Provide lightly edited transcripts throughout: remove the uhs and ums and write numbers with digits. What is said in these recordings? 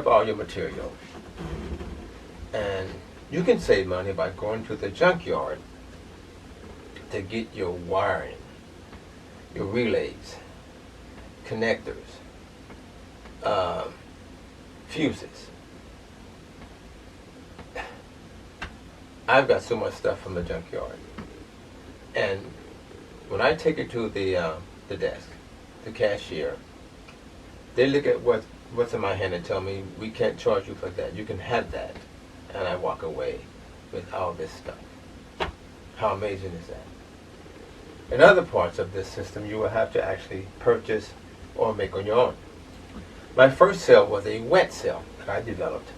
have all your material, and you can save money by going to the junkyard to get your wiring, your relays, connectors, fuses. I've got so much stuff from the junkyard, and when I take it to the desk, the cashier, they look at what's in my hand and tell me, we can't charge you for that. You can have that. And I walk away with all this stuff. How amazing is that? In other parts of this system, you will have to actually purchase or make on your own. My first cell was a wet cell that I developed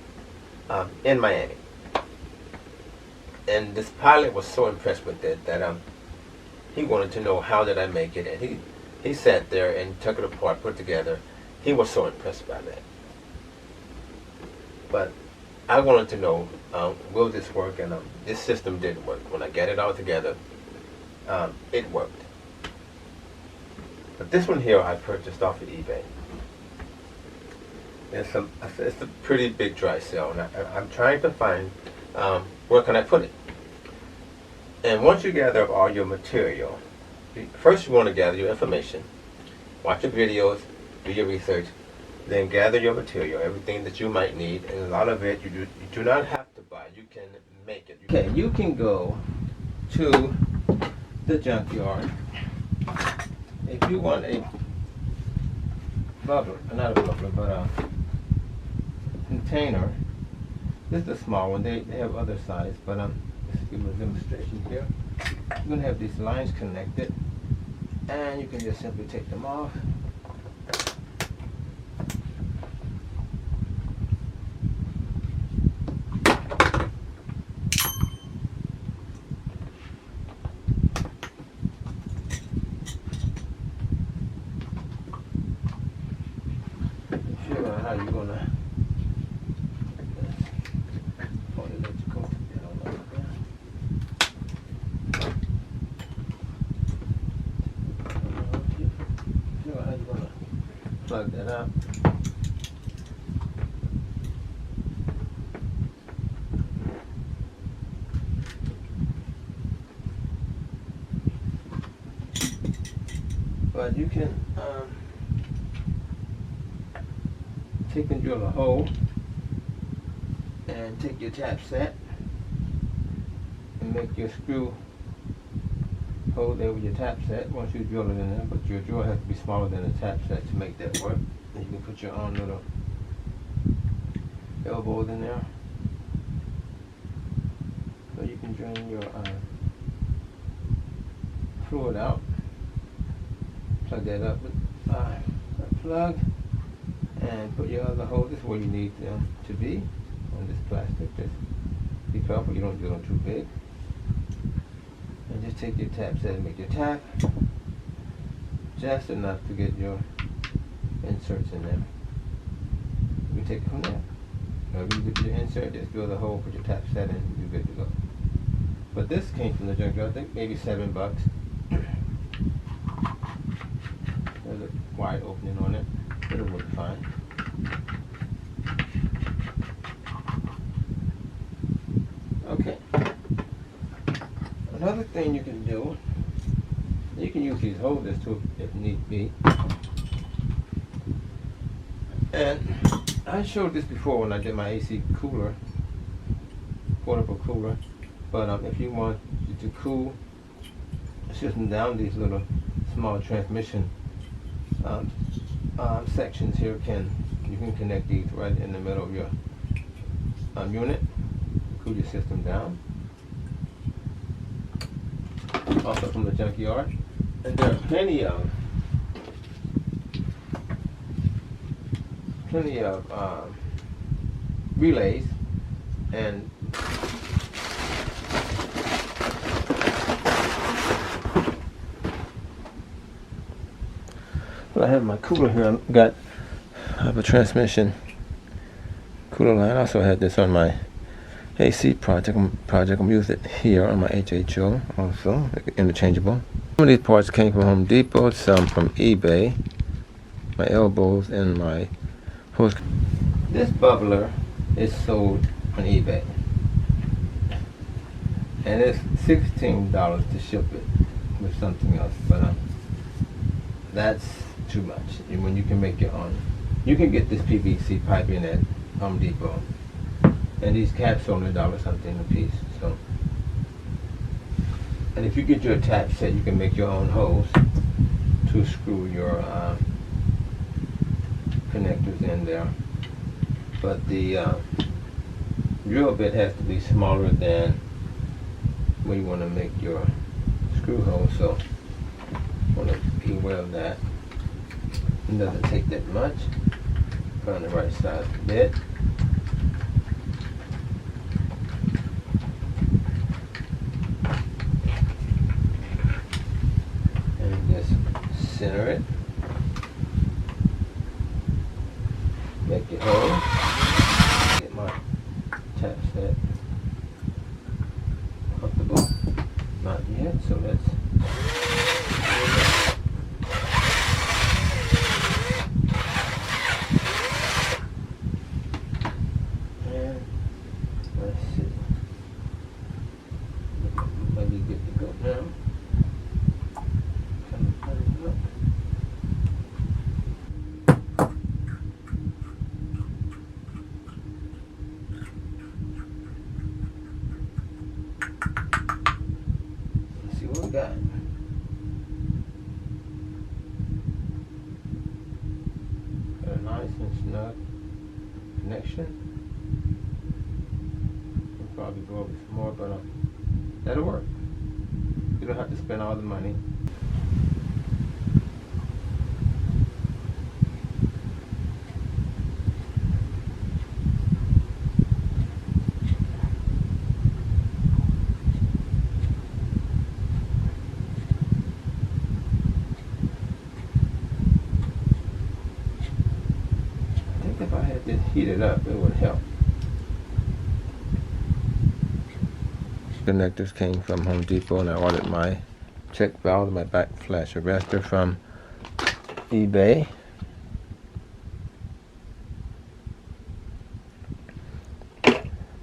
in Miami. And this pilot was so impressed with it that he wanted to know how did I make it. And he sat there and took it apart, put it together. He was so impressed by that. But I wanted to know, will this work? And this system did work. When I got it all together, it worked. But this one here I purchased off of eBay. It's a pretty big dry cell, and I'm trying to find where can I put it. And once you gather up all your material, first you want to gather your information, watch your videos, do your research, then gather your material, everything that you might need, and a lot of it you do not have to buy. You can make it. Okay, you can go to the junkyard. If you want a bubbler, not a bubbler, but a container. This is a small one. They have other size, but let's give you a demonstration here. You're going to have these lines connected, and you can just simply take them off. How you're gonna plug that up. But you can take and drill a hole and take your tap set and make your screw hole there with your tap set once you drill it in there, but your drill has to be smaller than the tap set to make that work. And you can put your own little elbows in there so you can drain your fluid out. Plug that up with a plug and put your other hole. This is where you need them to be on this plastic. Just be careful you don't drill them too big. And just take your tap set and make your tap just enough to get your inserts in there. You take it from there. Whenever you get your insert, just drill the hole, put your tap set in, you're good to go. But this came from the junkyard, I think maybe $7. There's a wide opening on it. It'll work fine. Okay. Another thing you can do, you can use these holders too if need be. And I showed this before when I did my AC cooler, portable cooler. But if you want to cool the system down, these little small transmission sections here you can connect these right in the middle of your unit, cool your system down. Also from the junkyard, and there are plenty of relays and I have my cooler here. I have a transmission cooler line. I also had this on my AC project. I'm using it here on my HHO also, interchangeable. Some of these parts came from Home Depot, some from eBay. My elbows and my hose. This bubbler is sold on eBay, and it's $16 to ship it with something else, but that's too much. And when you can make your own, you can get this PVC piping at Home Depot, and these caps are only $1 something a piece. So, and if you get your attach set, you can make your own holes to screw your connectors in there. But the drill bit has to be smaller than where you want to make your screw hole, so you want to be aware of that. It doesn't take that much. Find the right size bit. And just center it. Make your hole. Get my tap set comfortable. Not yet, so let's and let's see. Maybe good to go now. Kind of turn it up. Let's see what we got. Got a nice and snug connection. We'll probably go over some more, but that'll work. You don't have to spend all the money. I think if I had this heated up, it would help. Connectors came from Home Depot, and I ordered my check valve, my back flash arrestor from eBay.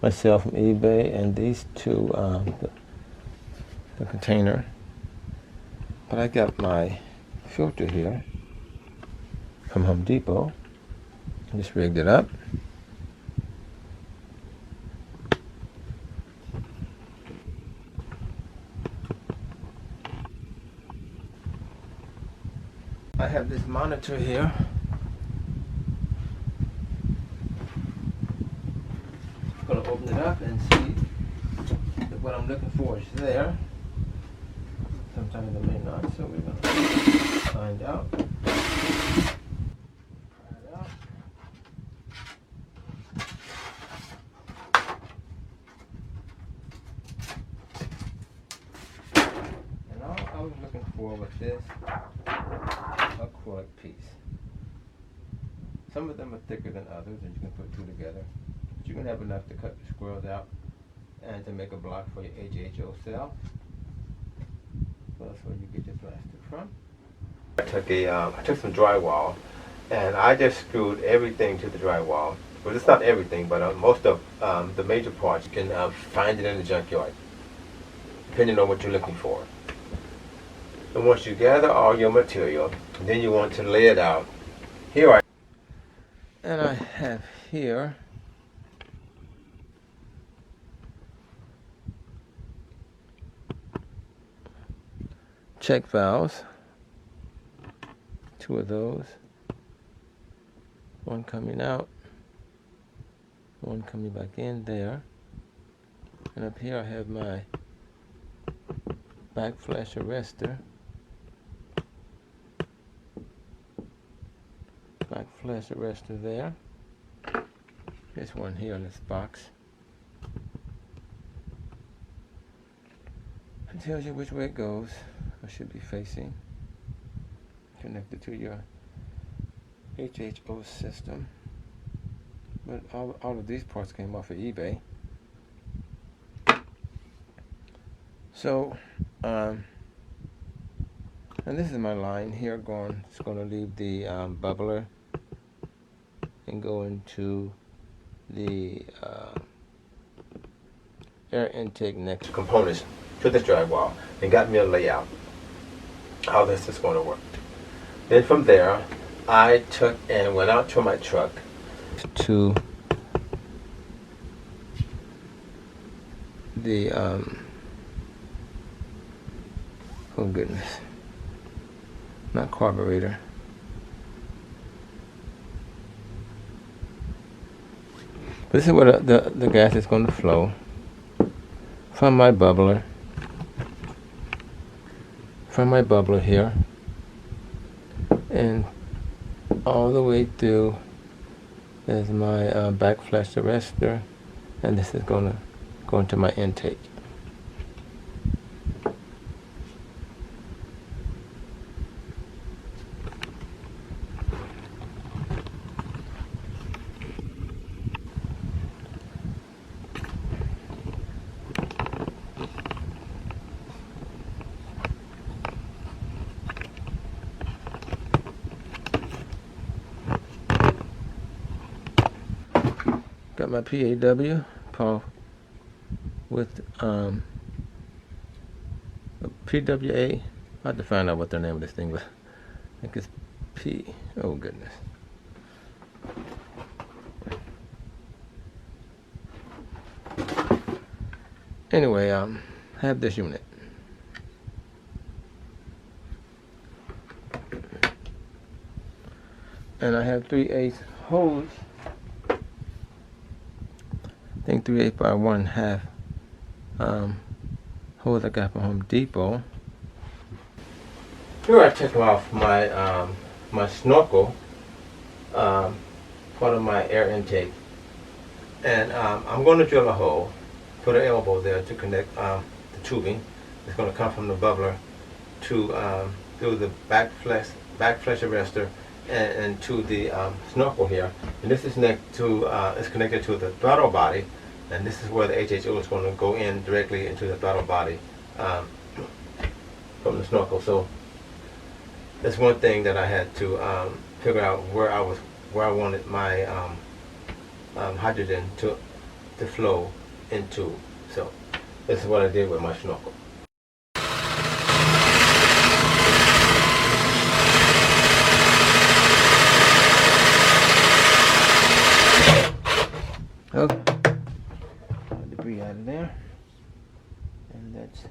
Myself from eBay, and these two, the container. But I got my filter here from Home Depot. I just rigged it up. I have this monitor here. I'm going to open it up and see if what I'm looking for is there. Sometimes it may not, so we're going to find out. Try it out. And all I was looking for was this acrylic piece. Some of them are thicker than others, and you can put two together. But you can have enough to cut the squares out and to make a block for your HHO cell. So that's where you get your plastic from. I took some drywall, and I just screwed everything to the drywall. Well, it's not everything, but most of the major parts you can find it in the junkyard, depending on what you're looking for. And once you gather all your material, then you want to lay it out. And I have here check valves, two of those, one coming out, one coming back in there, and up here I have my back flash arrestor, there. There's one here in this box. It tells you which way it goes, or should be facing, connected to your HHO system. But all of these parts came off of eBay. So, and this is my line here going, it's going to leave the bubbler and go into the air intake next components to this drywall and got me a layout how this is going to work. Then from there, I took and went out to my truck to the oh goodness, not carburetor. This is where the gas is going to flow from my bubbler. From my bubbler here and all the way through is my back flash arrestor, and this is going to go into my intake. Got my PAW, Paul, with PWA. I have to find out what the name of this thing was. I think it's P. Oh goodness. Anyway, I have this unit. And I have 3/8 hose. I think 3/8 by 1/2 hose I got from Home Depot. Here I took off my my snorkel, part of my air intake, and I'm going to drill a hole, put an elbow there to connect the tubing. It's going to come from the bubbler to through the back flash arrestor and to the snorkel here. And this is is connected to the throttle body, and this is where the HHO is going to go in directly into the throttle body from the snorkel. So that's one thing that I had to figure out where I wanted my hydrogen to flow into. So this is what I did with my snorkel. Okay, debris out of there, and that's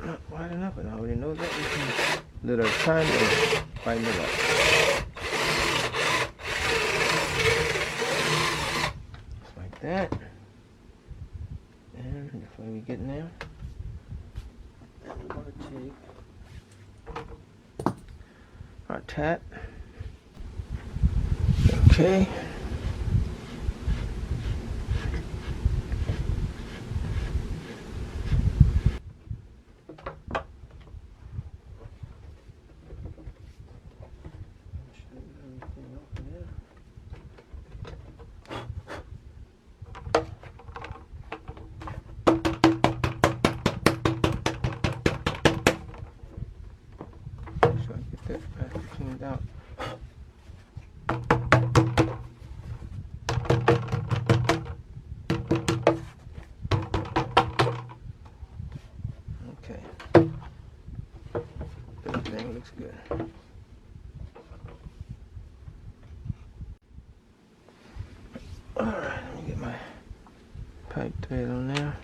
not wide enough, and I already know that. We can little time and tighten it up. Just like that. And before we get in there, we're going to take our tap. Okay. That plastic cleaned out. Okay. Everything looks good. Alright, let me get my pipe thread on there.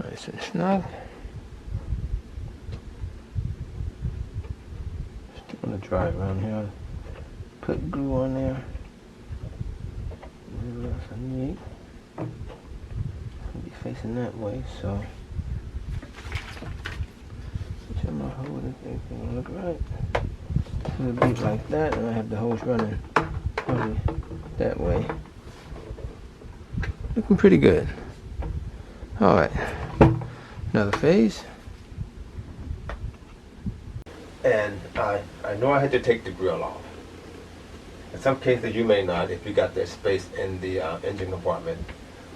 Nice and snug. Just want to dry around here. Put glue on there. What else I need? I'll be facing that way, so whichever my hose is, everything will look right. It'll be like that, and I have the hose running probably that way. Looking pretty good. All right, another phase. And I know I had to take the grill off. In some cases you may not if you got that space in the engine compartment.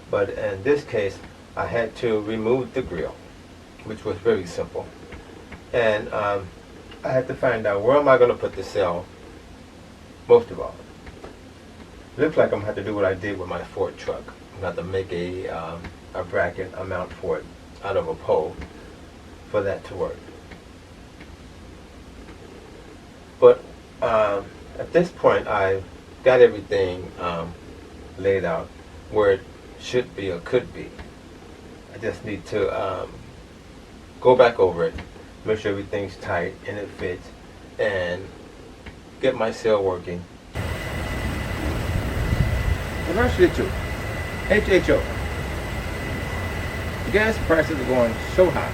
But in this case, I had to remove the grill, which was very simple. And I had to find out where am I going to put the cell, most of all. Looks like I'm going to have to do what I did with my Ford truck. I'm going to have to make a bracket, a mount for it out of a pole for that to work. But at this point, I've got everything laid out where it should be or could be. I just need to go back over it, make sure everything's tight and it fits, and get my cell working. Diversity 2, HHO. The gas prices are going so high,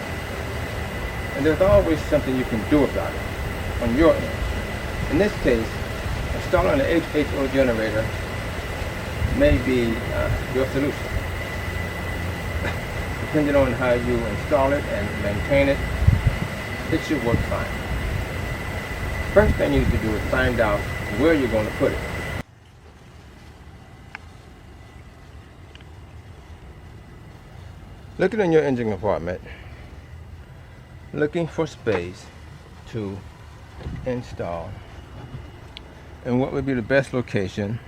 and there's always something you can do about it on your end. In this case, installing an HHO generator may be your solution. Depending on how you install it and maintain it, it should work fine. First thing you need to do is find out where you're going to put it. Looking in your engine compartment, looking for space to install, and what would be the best location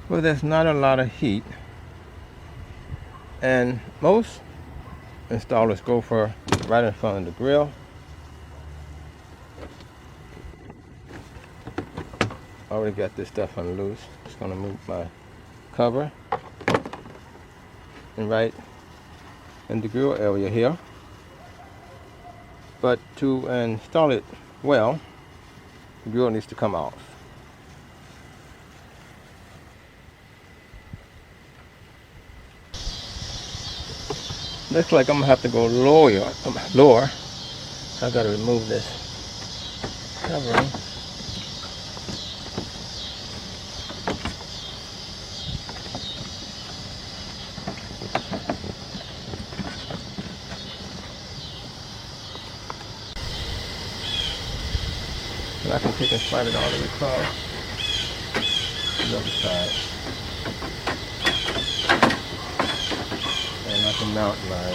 where there's not a lot of heat. And most installers go for right in front of the grill. Already got this stuff on loose. Just gonna move my cover and right in the grill area here. But to install it well, the grill needs to come off. Looks like I'm gonna have to go lower. I gotta remove this covering. And I can take and slide it all the way across the other side. And I can mount my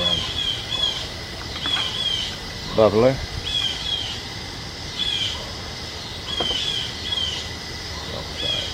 bubbler. Outside.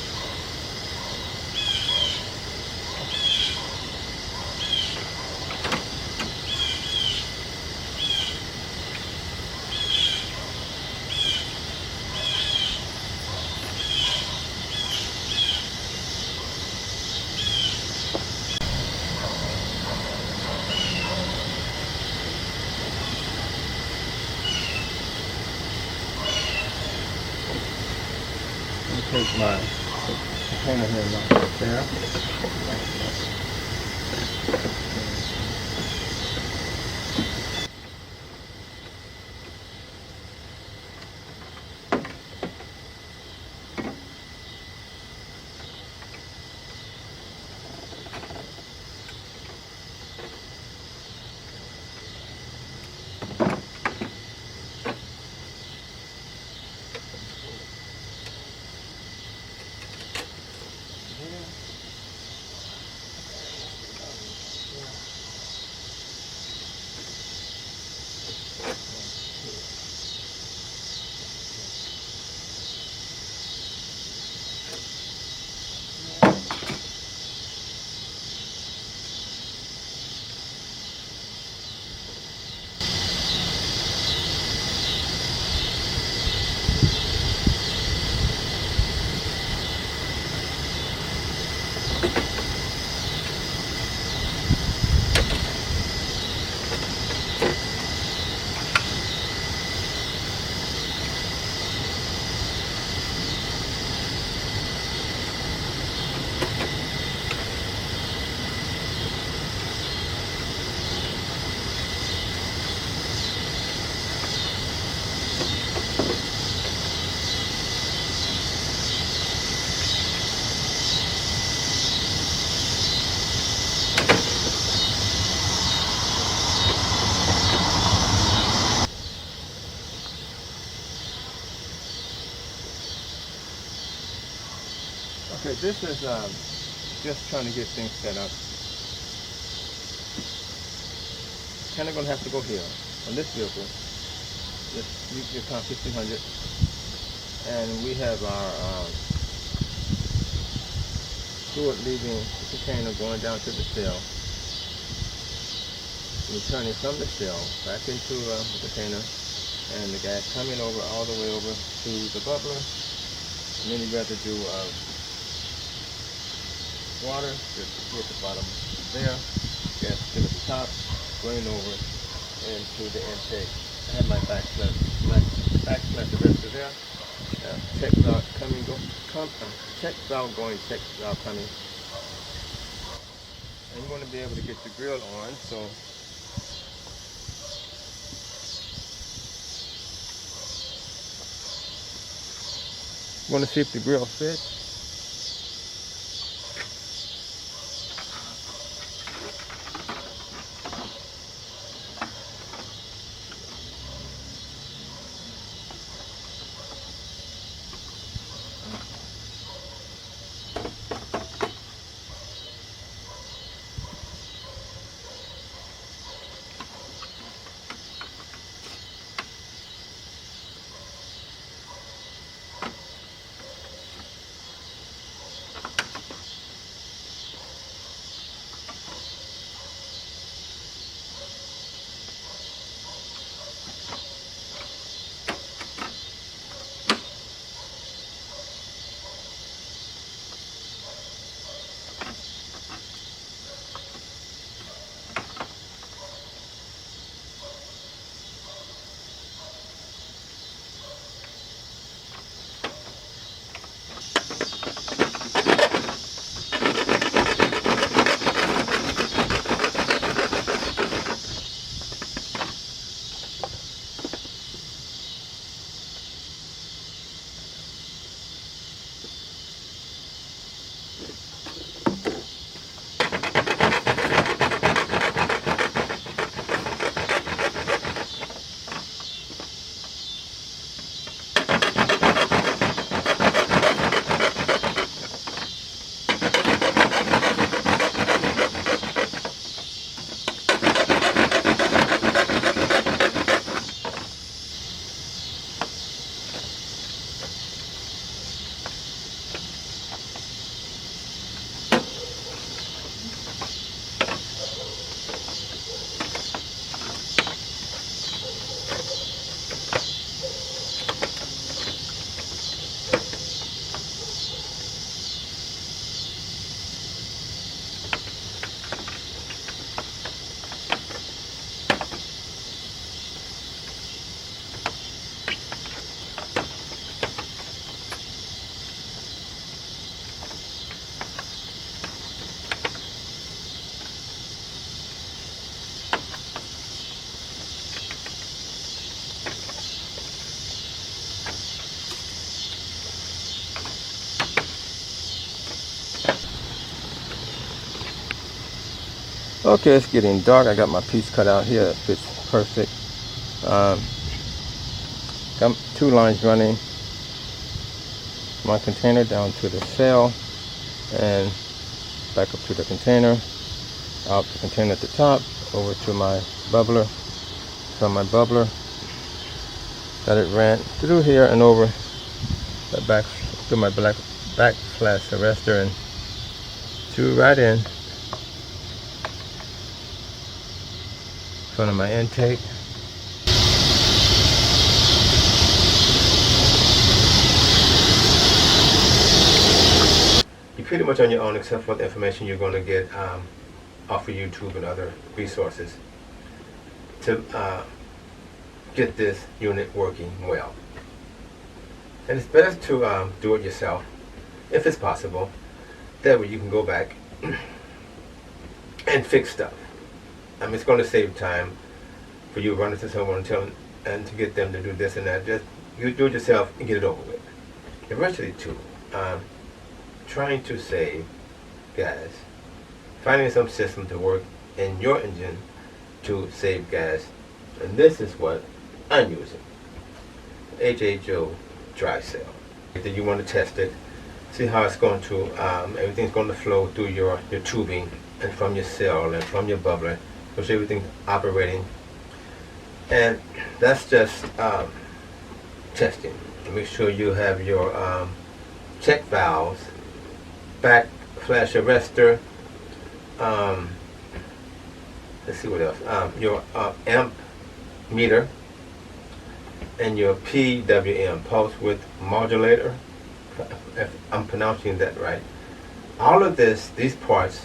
Take my container here and knock it there. Okay, this is just trying to get things set up. Kind of gonna have to go here on this vehicle. This Yukon 1500, and we have our fluid leaving the container going down to the cell, returning from the cell back into the container, and the gas coming over all the way over to the bubbler, and any residue of water just here at the bottom there, gas still at the top, going over into the intake. I have my backflash arrestor there. Check valve coming, check valve going, check valve coming. And you want to be able to get the grill on, so you want to see if the grill fits. Okay, it's getting dark. I got my piece cut out here. It fits perfect. Got 2 lines running. My container down to the cell and back up to the container. Out the container at the top, over to my bubbler. From my bubbler, got it ran through here and over back to my backflash arrestor and threw right in front of my intake. You're pretty much on your own except for the information you're going to get off of YouTube and other resources to get this unit working well. And it's best to do it yourself if it's possible. That way you can go back and fix stuff. I mean, it's going to save time for you running to someone and to get them to do this and that. Just you do it yourself and get it over with. Eventually, too, trying to save gas, finding some system to work in your engine to save gas, and this is what I'm using. HHO dry cell. If you want to test it, See how it's going to, everything's going to flow through your tubing and from your cell and from your bubbler, which everything's operating. And that's just testing. Make sure you have your check valves, back flash arrestor, let's see what else, your amp meter, and your PWM, pulse width modulator, if I'm pronouncing that right. All of these parts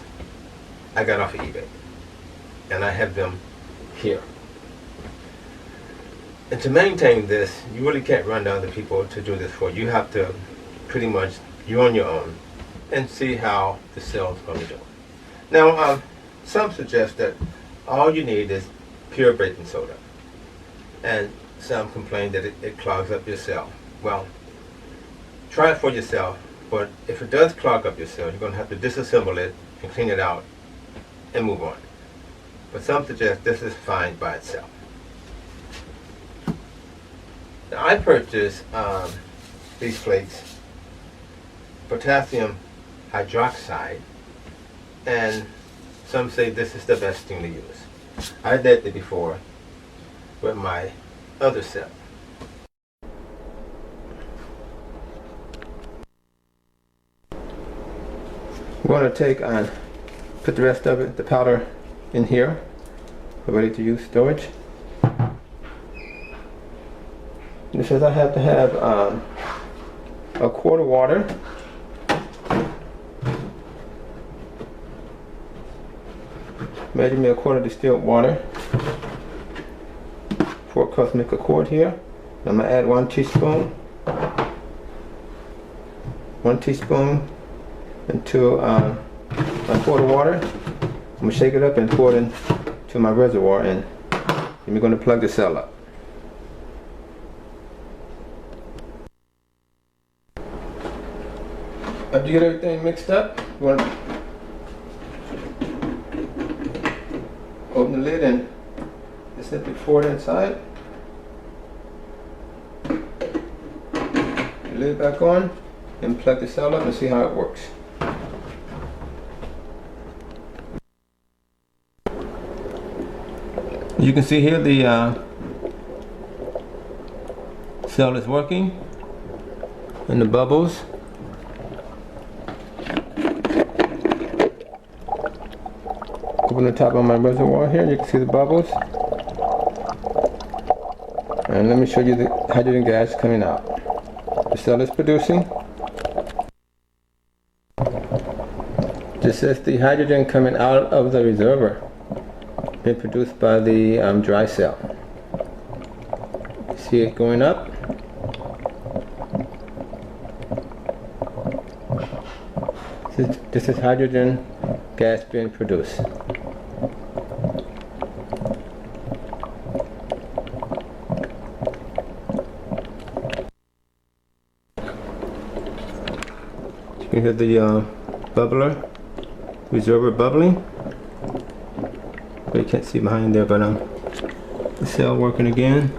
I got off of eBay, and I have them here. And to maintain this, you really can't run to other people to do this for you. You have to pretty much, you're on your own, and see how the cell's going to do. Now, some suggest that all you need is pure baking soda, and some complain that it clogs up your cell. Well, try it for yourself, but if it does clog up your cell, you're going to have to disassemble it and clean it out and move on. But some suggest this is fine by itself. Now, I purchased these flakes, potassium hydroxide, and some say this is the best thing to use. I did it before with my other cell. We're going to take and put the rest of it, the powder, in here for ready to use storage. It says I have to have a quart of water, measure me a quart of distilled water, 4 cups make a quart here. I'm going to add 1 teaspoon into my quart of water. I'm going to shake it up and pour it into my reservoir, and we're going to plug the cell up. After you get everything mixed up, you want to open the lid and just simply pour it inside. The lid back on and plug the cell up and see how it works. You can see here the cell is working and the bubbles. Open the top of my reservoir here, you can see the bubbles. And let me show you the hydrogen gas coming out. The cell is producing. This is the hydrogen coming out of the reservoir, being produced by the dry cell. See it going up? This is hydrogen gas being produced. You can hear the bubbler, reservoir bubbling. But you can't see behind there, but the cell working again.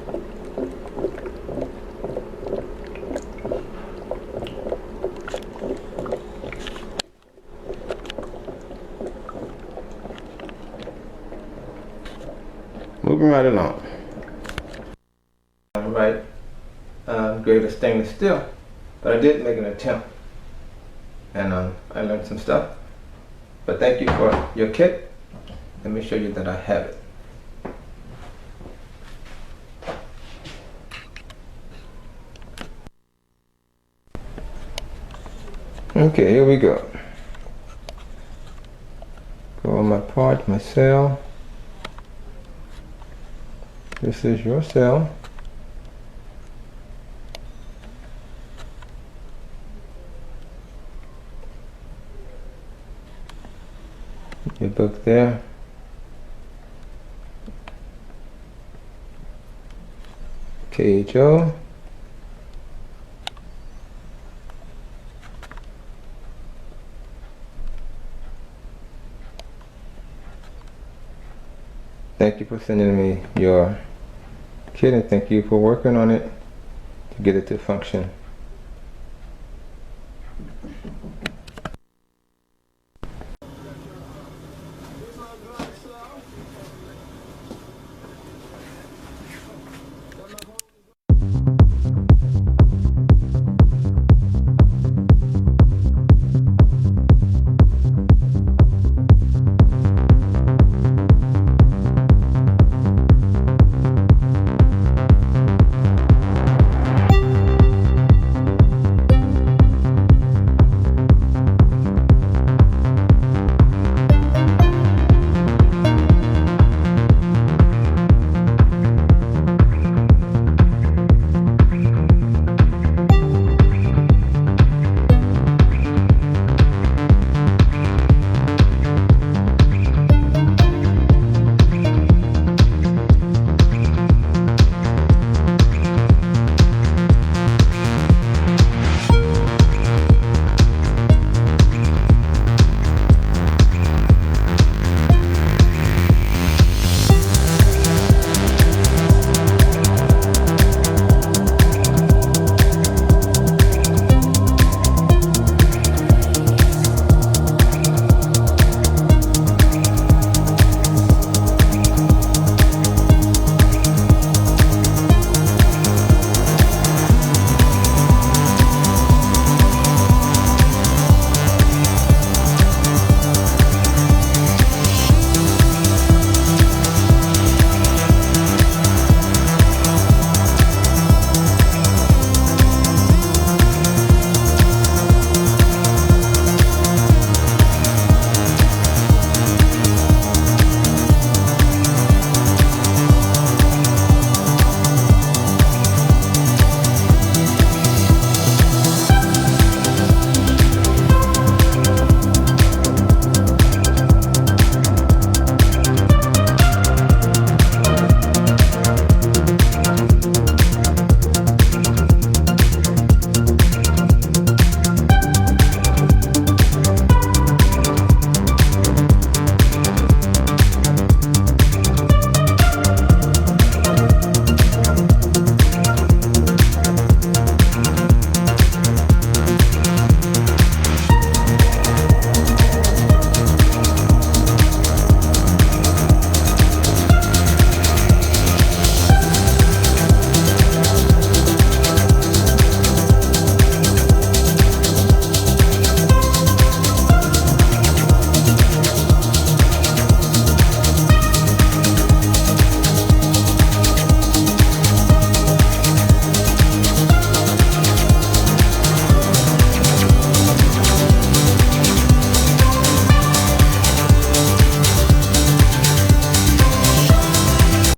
Moving right along. Right, grade of stainless steel, but I did make an attempt, and I learned some stuff. But thank you for your kit. Let me show you that I have it. Okay, here we go. Go on my part, my cell. This is your cell. Your book there. KHO. Thank you for sending me your kit, and thank you for working on it to get it to function.